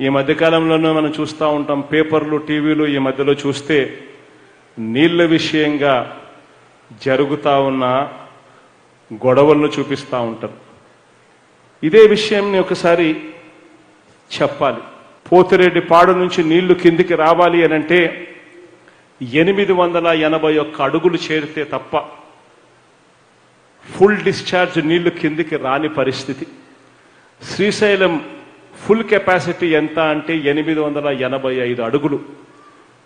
ఈ మధ్యకాలంలోనే మనం చూస్తూ ఉంటాం, పేపర్లు టీవీలు ఈ మధ్యలో చూస్తే నీళ్ల విషయంగా జరుగుతూ ఉన్న గొడవలను చూపిస్తూ ఉంటారు. ఇదే విషయాన్ని ఒకసారి చెప్పాలి. పోతిరెడ్డి పాడు నుంచి నీళ్లు కిందికి రావాలి అనంటే 881 అడుగులు చేరితే తప్ప ఫుల్ డిశ్చార్జ్ నీళ్లు కిందికి రాని పరిస్థితి. శ్రీశైలం ఫుల్ కెపాసిటీ ఎంత అంటే 885 అడుగులు.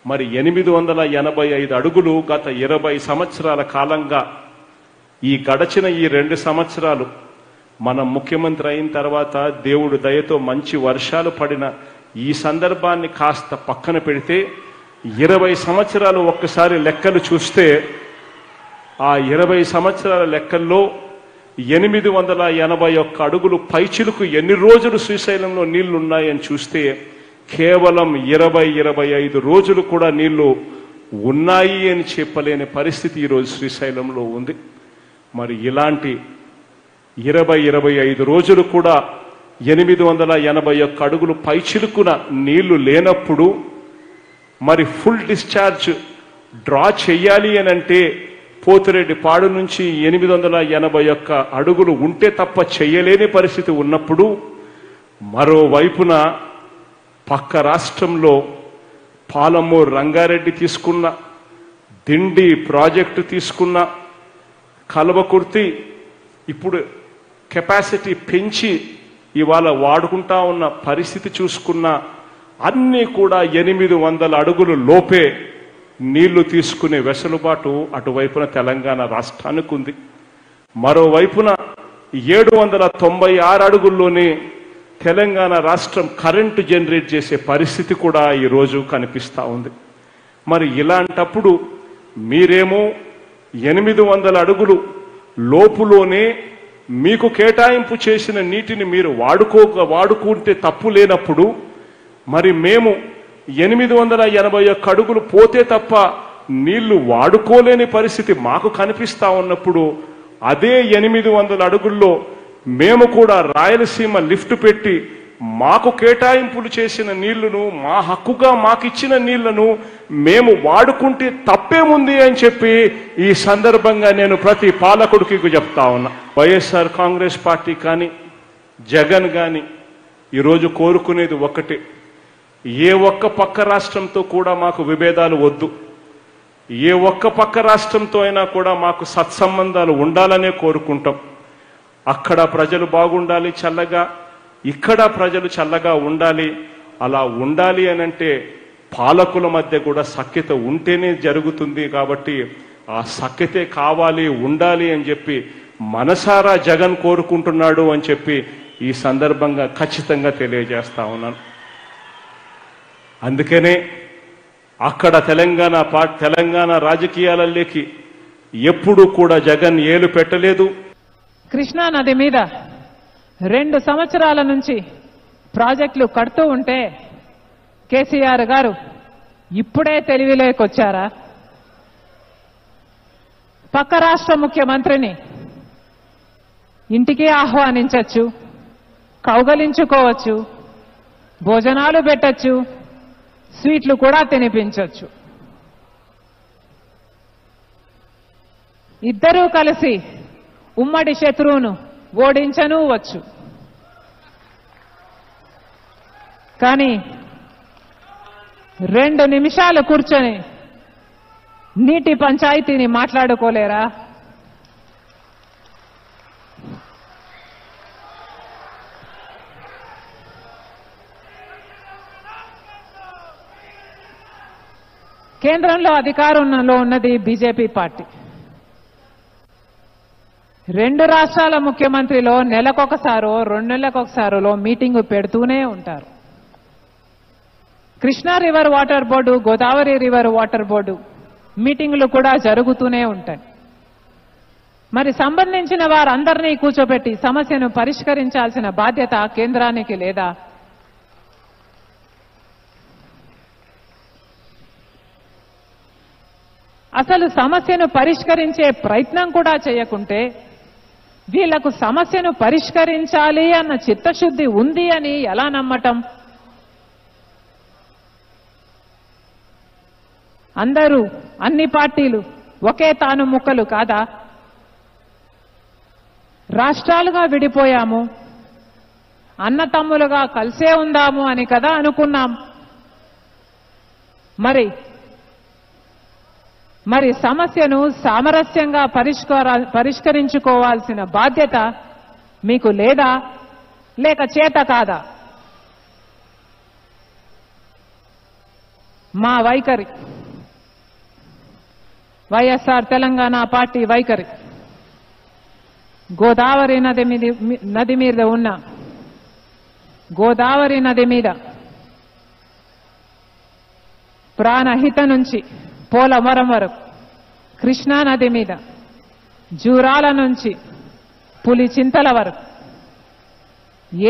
మరి 885 అడుగులు గత 20 సంవత్సరాల కాలంగా ఈ గడచిన ఈ 2 సంవత్సరాలు మనం ముఖ్యమంత్రి అయిన తర్వాత దేవుడు దయతో మంచి వర్షాలు పడిన ఈ సందర్భాన్ని కాస్త పక్కన పెడితే 20 సంవత్సరాలు ఒక్కసారి లెక్కలు చూస్తే ఆ 20 సంవత్సరాల లెక్కల్లో 881 అడుగులు పైచిలుకు ఎన్ని రోజులు శ్రీశైలంలో నీళ్లు ఉన్నాయని చూస్తే కేవలం 20-25 రోజులు కూడా నీళ్లు ఉన్నాయి అని చెప్పలేని పరిస్థితి ఈరోజు శ్రీశైలంలో ఉంది. మరి ఇలాంటి 20-25 రోజులు కూడా 881 అడుగులు పైచిలుకున నీళ్లు లేనప్పుడు మరి ఫుల్ డిశ్చార్జ్ డ్రా చెయ్యాలి అని అంటే పోతిరెడ్డి పాడు నుంచి 881 అడుగులు ఉంటే తప్ప చెయ్యలేని పరిస్థితి ఉన్నప్పుడు మరోవైపున పక్క రాష్ట్రంలో పాలమూరు రంగారెడ్డి తీసుకున్న, దిండి ప్రాజెక్టు తీసుకున్న, కల్వకుర్తి ఇప్పుడు కెపాసిటీ పెంచి ఇవాళ వాడుకుంటా ఉన్న పరిస్థితి చూసుకున్న అన్నీ కూడా 800 అడుగులు లోపే నీళ్లు తీసుకునే వెసులుబాటు అటువైపున తెలంగాణ రాష్ట్రానికి ఉంది. మరోవైపున 796 అడుగుల్లోనే తెలంగాణ రాష్ట్రం కరెంటు జనరేట్ చేసే పరిస్థితి కూడా ఈరోజు కనిపిస్తూ ఉంది. మరి ఇలాంటప్పుడు మీరేమో 800 అడుగులు లోపులోనే మీకు కేటాయింపు చేసిన నీటిని మీరు వాడుకుంటే తప్పు లేనప్పుడు మరి మేము 881 అడుగులు పోతే తప్ప నీళ్లు వాడుకోలేని పరిస్థితి మాకు కనిపిస్తా ఉన్నప్పుడు అదే 800 అడుగుల్లో మేము కూడా రాయలసీమ లిఫ్ట్ పెట్టి మాకు కేటాయింపులు చేసిన నీళ్లను, మా హక్కుగా మాకిచ్చిన నీళ్లను మేము వాడుకుంటే తప్పేముంది అని చెప్పి ఈ సందర్భంగా నేను ప్రతి పాలకుడికి చెప్తా ఉన్నా. వైఎస్ఆర్ కాంగ్రెస్ పార్టీ కానీ జగన్ కానీ ఈరోజు కోరుకునేది ఒకటే, ఏ ఒక్క పక్క రాష్ట్రంతో కూడా మాకు విభేదాలు వద్దు, ఏ ఒక్క పక్క రాష్ట్రంతో అయినా కూడా మాకు సత్సంబంధాలు ఉండాలనే కోరుకుంటాం. అక్కడ ప్రజలు బాగుండాలి చల్లగా, ఇక్కడ ప్రజలు చల్లగా ఉండాలి. అలా ఉండాలి అనంటే పాలకుల మధ్య కూడా సఖ్యత ఉంటేనే జరుగుతుంది. కాబట్టి ఆ సఖ్యతే కావాలి, ఉండాలి అని చెప్పి మనసారా జగన్ కోరుకుంటున్నాడు అని చెప్పి ఈ సందర్భంగా ఖచ్చితంగా తెలియజేస్తా ఉన్నాను. అందుకనే అక్కడ తెలంగాణ రాజకీయాలలోకి ఎప్పుడు కూడా జగన్ ఏలు పెట్టలేదు. కృష్ణా నది మీద 2 సంవత్సరాల నుంచి ప్రాజెక్టులు కడుతూ ఉంటే కేసీఆర్ గారు ఇప్పుడే తెలివిలోకొచ్చారా? పక్క రాష్ట్ర ముఖ్యమంత్రిని ఇంటికి ఆహ్వానించవచ్చు, కౌగలించుకోవచ్చు, భోజనాలు పెట్టచ్చు, స్వీట్లు కూడా తినిపించవచ్చు. ఇద్దరూ కలిసి ఉమ్మడి శత్రువును ఓడించను వచ్చు. కానీ 2 నిమిషాలు కూర్చొని నీటి పంచాయతీని మాట్లాడుకోలేరా? కేంద్రంలో అధికారంలో ఉన్నది బీజేపీ పార్టీ. 2 రాష్ట్రాల ముఖ్యమంత్రిలో నెలకొకసారో 2 నెలలకొకసారో మీటింగ్ పెడుతూనే ఉంటారు. Krishna river water board, Godavari river water board మీటింగులు కూడా జరుగుతూనే ఉంటాయి. మరి సంబంధించిన వారందరినీ కూర్చోబెట్టి సమస్యను పరిష్కరించాల్సిన బాధ్యత కేంద్రానికి లేదా? అసలు సమస్యను పరిష్కరించే ప్రయత్నం కూడా చేయకుంటే వీళ్లకు సమస్యను పరిష్కరించాలి అన్న చిత్తశుద్ధి ఉంది అని ఎలా నమ్మటం? అందరూ అన్ని పార్టీలు ఒకే తాను ముక్కలు కాదా? రాష్ట్రాలుగా విడిపోయాము, అన్నతమ్ములుగా కలిసే ఉందాము అని కదా అనుకున్నాం. మరి సమస్యను సామరస్యంగా పరిష్కరించుకోవాల్సిన బాధ్యత మీకు లేదా, లేక చేత కాదా? మా వైఖరి, వైఎస్ఆర్ తెలంగాణ పార్టీ వైఖరి, గోదావరి నది మీద ఉన్న గోదావరి నది మీద ప్రాణహిత నుంచి పోలవరం వరకు, కృష్ణా నది మీద జూరాల నుంచి పులిచింతల వరకు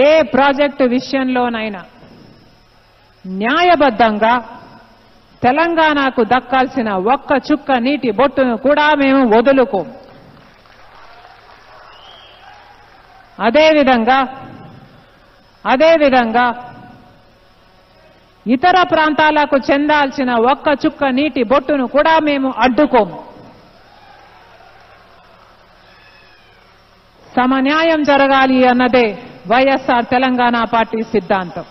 ఏ ప్రాజెక్టు విషయంలోనైనా న్యాయబద్ధంగా తెలంగాణకు దక్కాల్సిన ఒక్క చుక్క నీటి బొట్టును కూడా మేము వదులుకోం. అదేవిధంగా ఇతర ప్రాంతాలకు చెందాల్సిన ఒక్క చుక్క నీటి బొట్టును కూడా మేము అడ్డుకోము. సమన్యాయం జరగాలి అన్నదే వైఎస్ఆర్ తెలంగాణ పార్టీ సిద్ధాంతం.